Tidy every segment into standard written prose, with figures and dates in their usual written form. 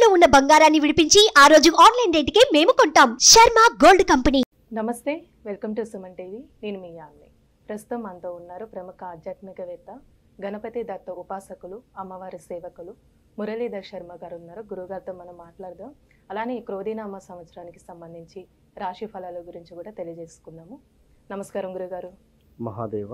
తాకట్టులో ఉన్న బంగారాన్ని విడిపించి ఆ రోజు ఆన్లైన్ రేటుకే మేము కొంటాం. Sharma gold company. నమస్తే, వెల్కమ్ టు సుమన్ టీవీ. నేను మీ యామ్ని. ప్రస్తుతం మనతో ఉన్నారు ప్రముఖ ఆధ్యాత్మికవేత్త, గణపతి దత్త ఉపాసకులు, అమ్మవారి సేవకులు మురళీధర్ శర్మ గారు ఉన్నారు. గురుగారితో మనం మాట్లాడదాం. అలానే ఈ క్రోధినామ సంవత్సరానికి సంబంధించి రాశి ఫలాల గురించి కూడా తెలియజేసుకుందాము. నమస్కారం గురుగారు. మహాదేవ.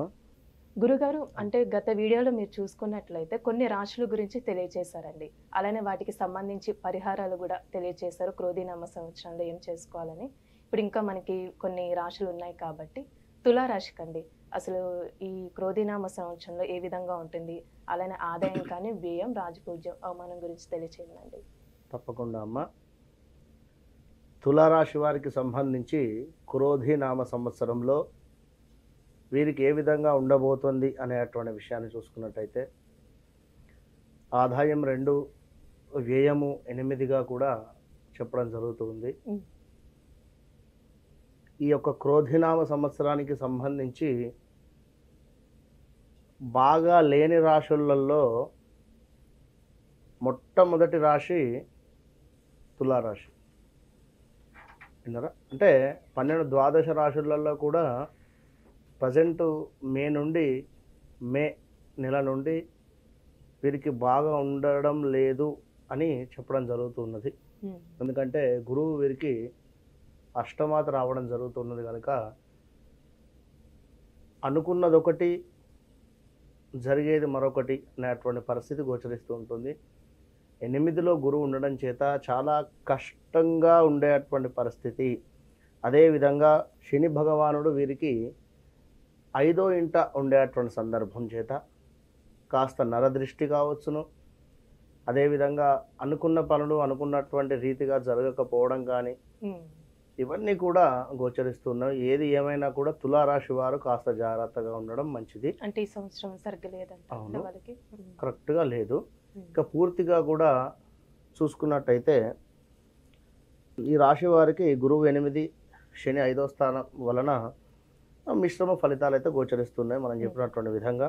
గురుగారు, అంటే గత వీడియోలో మీరు చూసుకున్నట్లయితే కొన్ని రాశుల గురించి తెలియజేశారండి. అలానే వాటికి సంబంధించి పరిహారాలు కూడా తెలియజేశారు. క్రోధినామ సంవత్సరంలో ఏం చేసుకోవాలని. ఇప్పుడు ఇంకా మనకి కొన్ని రాశులు ఉన్నాయి కాబట్టి తులారాశికండి అసలు ఈ క్రోధినామ సంవత్సరంలో ఏ విధంగా ఉంటుంది, అలానే ఆదాయం కానీ వ్యయం, రాజపూజ్యం, అవమానం గురించి తెలియచేయండి. తప్పకుండా అమ్మ. తులారాశి వారికి సంబంధించి క్రోధినామ సంవత్సరంలో వీరికి ఏ విధంగా ఉండబోతుంది అనేటువంటి విషయాన్ని చూసుకున్నట్టయితే ఆదాయం 2, వ్యయము 8గా కూడా చెప్పడం జరుగుతుంది. ఈ యొక్క క్రోధినామ సంవత్సరానికి సంబంధించి బాగా లేని రాశులలో మొట్టమొదటి రాశి తులారాశి. విన్నారా? అంటే 12 ద్వాదశ రాశులలో కూడా ప్రజెంటు మే నెల నుండి వీరికి బాగా ఉండడం లేదు అని చెప్పడం జరుగుతున్నది. ఎందుకంటే గురువు వీరికి అష్టమాత రావడం జరుగుతున్నది కనుక అనుకున్నది ఒకటి, జరిగేది మరొకటి అనేటువంటి పరిస్థితి గోచరిస్తూ ఉంటుంది. 8లో గురువు ఉండడం చేత చాలా కష్టంగా ఉండేటువంటి పరిస్థితి. అదేవిధంగా శని భగవానుడు వీరికి 5వ ఇంట ఉండేటువంటి సందర్భం చేత కాస్త నరదృష్టి కావచ్చును. అదేవిధంగా అనుకున్న పనులు అనుకున్నటువంటి రీతిగా జరగకపోవడం కానీ ఇవన్నీ కూడా గోచరిస్తున్నాయి. ఏది ఏమైనా కూడా తులారాశి వారు కాస్త జాగ్రత్తగా ఉండడం మంచిది. అంటే ఈ సంవత్సరం సరిగ్గా లేదంటే వాళ్ళకి కరెక్ట్గా లేదు. ఇక పూర్తిగా కూడా చూసుకున్నట్టయితే ఈ రాశి వారికి గురువు 8, శని 5వ స్థానం వలన మిశ్రమ ఫలితాలు అయితే గోచరిస్తున్నాయి మనం చెప్పినటువంటి విధంగా.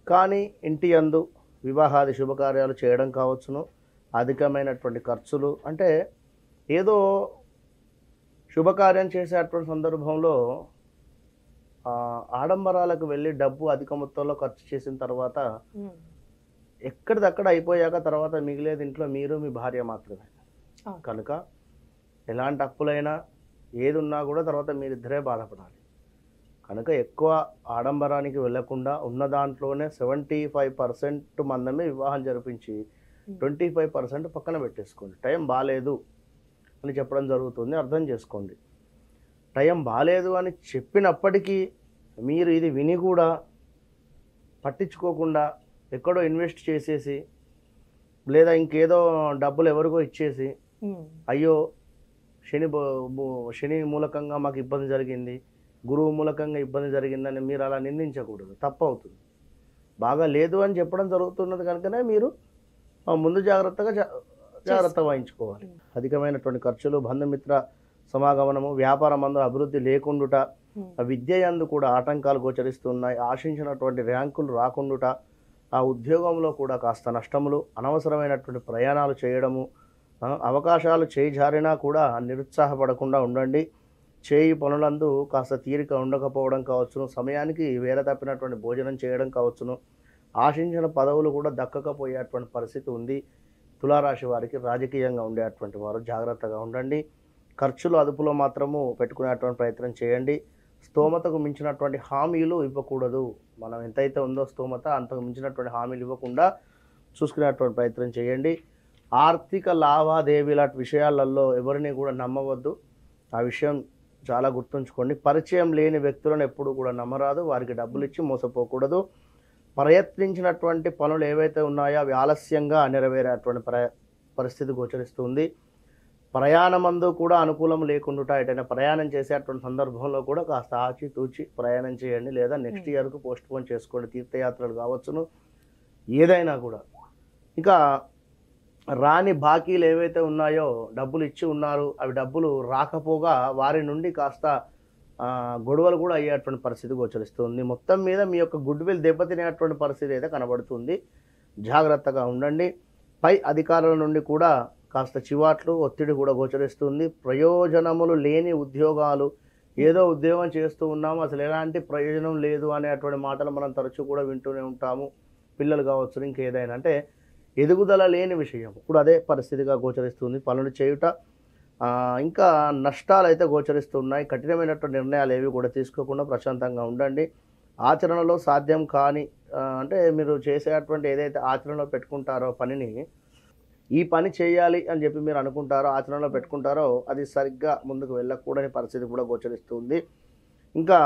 కానీ ఇంటి యందు వివాహాది శుభకార్యాలు చేయడం కావచ్చును, అధికమైనటువంటి ఖర్చులు, అంటే ఏదో శుభకార్యం చేసేటువంటి సందర్భంలో ఆడంబరాలకు వెళ్ళి డబ్బు అధిక మొత్తంలో ఖర్చు చేసిన తర్వాత ఎక్కడిదక్కడ అయిపోయాక తర్వాత మిగిలేది ఇంట్లో మీరు మీ భార్య మాత్రమే. కనుక ఎలాంటి అప్పులైనా ఏది ఉన్నా కూడా తర్వాత మీరిద్దరే బాధపడాలి. కనుక ఎక్కువ ఆడంబరానికి వెళ్లకుండా ఉన్న దాంట్లోనే 75% మందమే వివాహం జరిపించి 25% పక్కన పెట్టేసుకోండి. టైం బాగాలేదు అని చెప్పడం జరుగుతుంది, అర్థం చేసుకోండి. టైం బాగాలేదు అని చెప్పినప్పటికీ మీరు ఇది విని కూడా పట్టించుకోకుండా ఎక్కడో ఇన్వెస్ట్ చేసేసి లేదా ఇంకేదో డబ్బులు ఎవరికో ఇచ్చేసి అయ్యో శని మూలకంగా మాకు ఇబ్బంది జరిగింది, గురువు మూలకంగా ఇబ్బంది జరిగిందని మీరు అలా నిందించకూడదు, తప్పు అవుతుంది. బాగా లేదు అని చెప్పడం జరుగుతున్నది కనుకనే మీరు ముందు జాగ్రత్త వహించుకోవాలి. అధికమైనటువంటి ఖర్చులు, బంధుమిత్ర సమాగమనము, వ్యాపారం అందు అభివృద్ధి లేకుండుట, విద్య యందు కూడా ఆటంకాలు గోచరిస్తున్నాయి. ఆశించినటువంటి ర్యాంకులు రాకుండుట, ఆ ఉద్యోగంలో కూడా కాస్త నష్టములు, అనవసరమైనటువంటి ప్రయాణాలు చేయడము, అవకాశాలు చేయి జారినా కూడా నిరుత్సాహపడకుండా ఉండండి. చేయి పనులందు కాస్త తీరిక ఉండకపోవడం కావచ్చును, సమయానికి వేరే తప్పినటువంటి భోజనం చేయడం కావచ్చును, ఆశించిన పదవులు కూడా దక్కకపోయేటువంటి పరిస్థితి ఉంది. తులారాశి వారికి రాజకీయంగా ఉండేటువంటి వారు జాగ్రత్తగా ఉండండి. ఖర్చులు అదుపులో మాత్రము పెట్టుకునేటువంటి ప్రయత్నం చేయండి. స్తోమతకు మించినటువంటి హామీలు ఇవ్వకూడదు. మనం ఎంతైతే ఉందో స్తోమత అంతకు మించినటువంటి హామీలు ఇవ్వకుండా చూసుకునేటువంటి ప్రయత్నం చేయండి. ఆర్థిక లావాదేవీల విషయాలలో ఎవరిని కూడా నమ్మవద్దు. ఆ విషయం చాలా గుర్తుంచుకోండి. పరిచయం లేని వ్యక్తులను ఎప్పుడు కూడా నమ్మరాదు. వారికి డబ్బులు ఇచ్చి మోసపోకూడదు. ప్రయత్నించినటువంటి పనులు ఏవైతే ఉన్నాయో అవి ఆలస్యంగా నెరవేరేటువంటి పరిస్థితి గోచరిస్తుంది. ప్రయాణమందు కూడా అనుకూలం లేకుండా ఎటైనా ప్రయాణం చేసేటువంటి సందర్భంలో కూడా కాస్త ఆచితూచి ప్రయాణం చేయండి, లేదా నెక్స్ట్ ఇయర్కు పోస్ట్పోన్ చేసుకోండి. తీర్థయాత్రలు కావచ్చును, ఏదైనా కూడా. ఇక రాని బాకీలు ఏవైతే ఉన్నాయో, డబ్బులు ఇచ్చి ఉన్నారు, అవి డబ్బులు రాకపోగా వారి నుండి కాస్త గొడవలు కూడా అయ్యేటువంటి పరిస్థితి గోచరిస్తుంది. మొత్తం మీద మీ యొక్క గుడ్ విల్ దెబ్బతినేటువంటి పరిస్థితి అయితే కనబడుతుంది. జాగ్రత్తగా ఉండండి. పై అధికారుల నుండి కూడా కాస్త చివాట్లు ఒత్తిడి కూడా గోచరిస్తుంది. ప్రయోజనములు లేని ఉద్యోగాలు, ఏదో ఉద్యోగం చేస్తూ ఉన్నాము అసలు ఎలాంటి ప్రయోజనం లేదు అనేటువంటి మాటలు మనం తరచూ కూడా వింటూనే ఉంటాము. పిల్లలు కావచ్చు ఇంకేదైనా అంటే ఎదుగుదల లేని విషయం ఇప్పుడు అదే పరిస్థితిగా గోచరిస్తుంది. పనులు చేయుట ఇంకా నష్టాలు అయితే గోచరిస్తున్నాయి. కఠినమైనటువంటి నిర్ణయాలు ఏవి కూడా తీసుకోకుండా ప్రశాంతంగా ఉండండి. ఆచరణలో సాధ్యం కాని అంటే మీరు చేసేటువంటి ఏదైతే ఆచరణలో పెట్టుకుంటారో పనిని, ఈ పని చేయాలి అని చెప్పి మీరు అనుకుంటారో ఆచరణలో పెట్టుకుంటారో అది సరిగ్గా ముందుకు వెళ్ళకూడని పరిస్థితి కూడా గోచరిస్తుంది. ఇంకా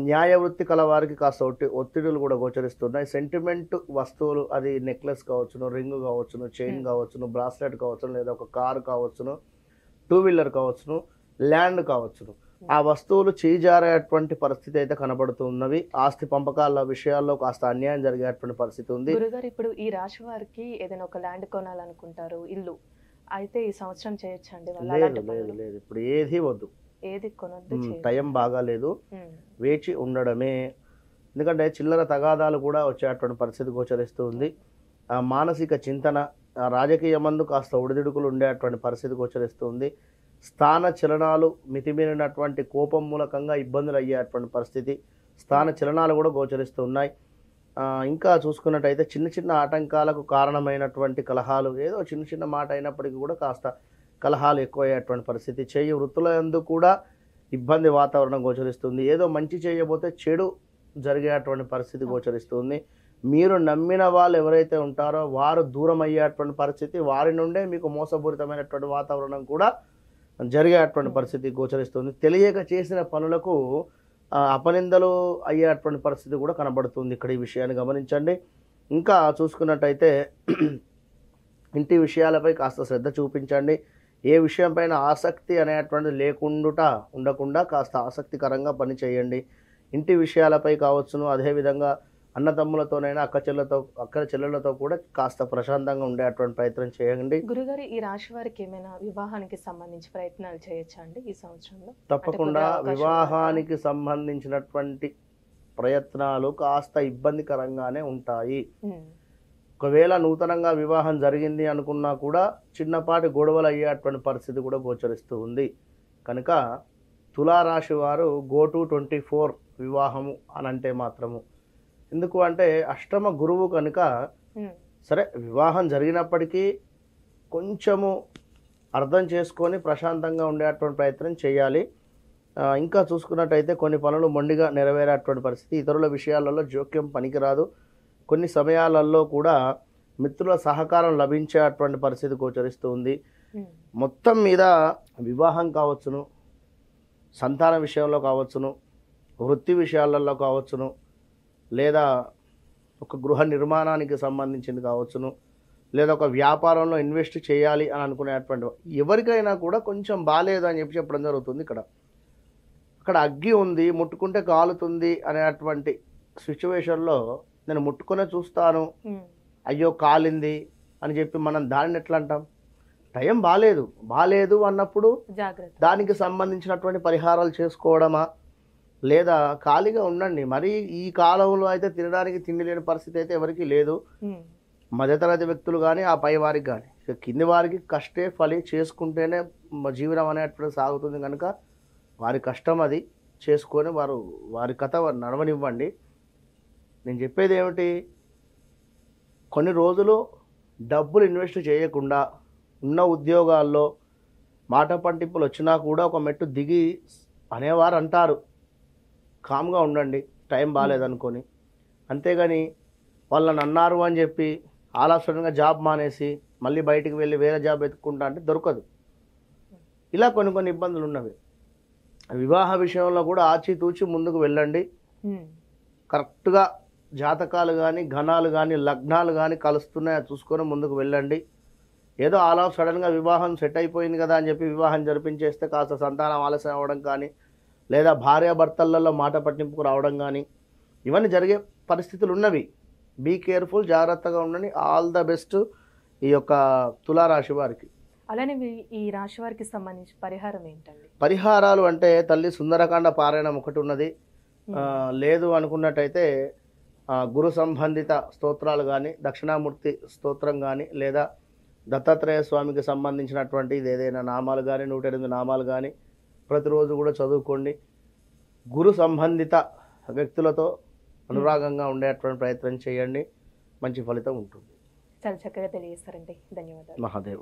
న్యాయ వృత్తి కల వారికి కాస్త ఒత్తిడులు కూడా గోచరిస్తున్నాయి. సెంటిమెంట్ వస్తువులు, అది నెక్లెస్ కావచ్చును, రింగ్ కావచ్చును, చైన్ కావచ్చును, బ్రాస్లెట్ కావచ్చును, లేదా ఒక కారు కావచ్చును, 2 వీలర్ కావచ్చును, ల్యాండ్ కావచ్చును, ఆ వస్తువులు చేజారేటువంటి పరిస్థితి అయితే కనబడుతున్నవి. ఆస్తి పంపకాల విషయాల్లో కాస్త అన్యాయం జరిగేటువంటి పరిస్థితి ఉంది. గురుగారు ఇప్పుడు ఈ రాశి వారికి ఏదైనా ఒక ల్యాండ్ కొనాలనుకుంటారు, ఇల్లు అయితే ఈ సంవత్సరం చేయొచ్చండి? లేదు ఇప్పుడు ఏది వద్దు, ఏది కొనొద్దు, టైం బాగాలేదు, వేచి ఉండడమే. ఎందుకంటే చిల్లర తగాదాలు కూడా వచ్చేటువంటి పరిస్థితి గోచరిస్తుంది. మానసిక చింతన, రాజకీయమందు కాస్త ఒడిదుడుకులు ఉండేటువంటి పరిస్థితి గోచరిస్తుంది. స్థాన చలనాలు, మితిమీరినటువంటి కోపం మూలకంగా ఇబ్బందులు అయ్యేటువంటి పరిస్థితి, స్థాన చలనాలు కూడా గోచరిస్తున్నాయి. ఇంకా చూసుకున్నట్టయితే చిన్న చిన్న ఆటంకాలకు కారణమైనటువంటి కలహాలు, ఏదో చిన్న చిన్న మాట అయినప్పటికీ కూడా కాస్త కలహాలు ఎక్కువయ్యేటువంటి పరిస్థితి. చేయి వృత్తుల యందు కూడా ఇబ్బంది వాతావరణం గోచరిస్తుంది. ఏదో మంచి చేయబోతే చెడు జరిగేటువంటి పరిస్థితి గోచరిస్తుంది. మీరు నమ్మిన వాళ్ళు ఎవరైతే ఉంటారో వారు దూరం అయ్యేటువంటి పరిస్థితి, వారి నుండే మీకు మోసపూరితమైనటువంటి వాతావరణం కూడా జరిగేటువంటి పరిస్థితి గోచరిస్తుంది. తెలియక చేసిన పనులకు అపనిందలు అయ్యేటువంటి పరిస్థితి కూడా కనబడుతుంది. ఇక్కడ ఈ విషయాన్ని గమనించండి. ఇంకా చూసుకున్నట్టయితే ఇంటి విషయాలపై కాస్త శ్రద్ధ చూపించండి. ఏ విషయం పైన ఆసక్తి అనేటువంటిది ఉండకుండా కాస్త ఆసక్తికరంగా పని చేయండి. ఇంటి విషయాలపై కావచ్చును, అదేవిధంగా అన్నతమ్ములతోనైనా అక్క చెల్లెలతో కూడా కాస్త ప్రశాంతంగా ఉండేటువంటి ప్రయత్నం చేయండి. గురుగారు ఈ రాశి వారికి ఏమైనా వివాహానికి సంబంధించి ప్రయత్నాలు చేయొచ్చా అండి ఈ సంవత్సరంలో? తప్పకుండా వివాహానికి సంబంధించినటువంటి ప్రయత్నాలు కాస్త ఇబ్బందికరంగానే ఉంటాయి. ఒకవేళ నూతనంగా వివాహం జరిగింది అనుకున్నా కూడా చిన్నపాటి గొడవలు అయ్యేటువంటి పరిస్థితి కూడా గోచరిస్తూ ఉంది. కనుక తులారాశి వారు go to 24 వివాహము అని అంటే మాత్రము ఎందుకు అంటే అష్టమ గురువు కనుక సరే వివాహం జరిగినప్పటికీ కొంచెము అర్థం చేసుకొని ప్రశాంతంగా ఉండేటువంటి ప్రయత్నం చేయాలి. ఇంకా చూసుకున్నట్టయితే కొన్ని పనులు మొండిగా నెరవేరేటువంటి పరిస్థితి, ఇతరుల విషయాలలో జోక్యం పనికిరాదు. కొన్ని సమయాలలో కూడా మిత్రుల సహకారం లభించేటువంటి పరిస్థితి గోచరిస్తుంది. మొత్తం మీద వివాహం కావచ్చును, సంతాన విషయంలో కావచ్చును, వృత్తి విషయాలలో కావచ్చును, లేదా ఒక గృహ నిర్మాణానికి సంబంధించింది కావచ్చును, లేదా ఒక వ్యాపారంలో ఇన్వెస్ట్ చేయాలి అని అనుకునేటువంటి ఎవరికైనా కూడా కొంచెం బాగాలేదు అని చెప్పడం జరుగుతుంది. అక్కడ అగ్గి ఉంది, ముట్టుకుంటే కాలుతుంది అనేటువంటి సిచ్యువేషన్లో నేను ముట్టుకునే చూస్తాను, అయ్యో కాలింది అని చెప్పి మనం దానిని ఎట్లా అంటాం? టైం బాగాలేదు అన్నప్పుడు దానికి సంబంధించినటువంటి పరిహారాలు చేసుకోవడమా, లేదా ఖాళీగా ఉండండి. మరి ఈ కాలంలో అయితే తినడానికి తిండి లేని పరిస్థితి అయితే ఎవరికి లేదు. మధ్యతరగతి వ్యక్తులు కానీ ఆ పై వారికి కానీ కింది వారికి కష్టే ఫలి చేసుకుంటేనే జీవనం అనేటువంటి సాగుతుంది. కనుక వారి కష్టం అది చేసుకొని వారి కథ నడవనివ్వండి. నేను చెప్పేది ఏమిటి, కొన్ని రోజులు డబ్బులు ఇన్వెస్ట్ చేయకుండా ఉన్న ఉద్యోగాల్లో మాట పట్టింపులు వచ్చినా కూడా ఒక మెట్టు దిగి అనేవారు అంటారు. కామ్గా ఉండండి టైం బాగాలేదనుకొని. అంతేగాని వాళ్ళని అన్నారు అని చెప్పి ఆలస్యంగా జాబ్ మానేసి మళ్ళీ బయటికి వెళ్ళి వేరే జాబ్ వెతుక్కుంటా అంటే దొరకదు. ఇలా కొన్ని ఇబ్బందులు ఉన్నవి. వివాహ విషయంలో కూడా ఆచితూచి ముందుకు వెళ్ళండి. కరెక్ట్గా జాతకాలు కానీ గణాలు కానీ లగ్నాలు కానీ కలుస్తున్నాయో చూసుకొని ముందుకు వెళ్ళండి. ఏదో సడన్గా వివాహం సెట్ అయిపోయింది కదా అని చెప్పి వివాహం జరిపించేస్తే కాస్త సంతానం ఆలస్యం అవ్వడం కానీ, లేదా భార్యాభర్తలలో మాట పట్టింపుకు రావడం కానీ ఇవన్నీ జరిగే పరిస్థితులు ఉన్నవి. బీ కేర్ఫుల్, జాగ్రత్తగా ఉండండి. ఆల్ ద బెస్ట్ ఈ యొక్క తులారాశి వారికి. అలానే ఈ రాశి వారికి సంబంధించి పరిహారం ఏంటండి? పరిహారాలు అంటే తల్లి సుందరకాండ పారాయణం ఒకటి ఉన్నది. లేదు అనుకున్నట్టయితే గురు సంబంధిత స్తోత్రాలు కానీ, దక్షిణామూర్తి స్తోత్రం కానీ, లేదా దత్తాత్రేయ స్వామికి సంబంధించినటువంటి ఇది ఏదైనా నామాలు కానీ 108 నామాలు కానీ ప్రతిరోజు కూడా చదువుకోండి. గురు సంబంధిత వ్యక్తులతో అనురాగంగా ఉండేటువంటి ప్రయత్నం చేయండి. మంచి ఫలితం ఉంటుంది. చాలా చక్కగా తెలియజేస్తారండి. ధన్యవాదాలు. మహాదేవ.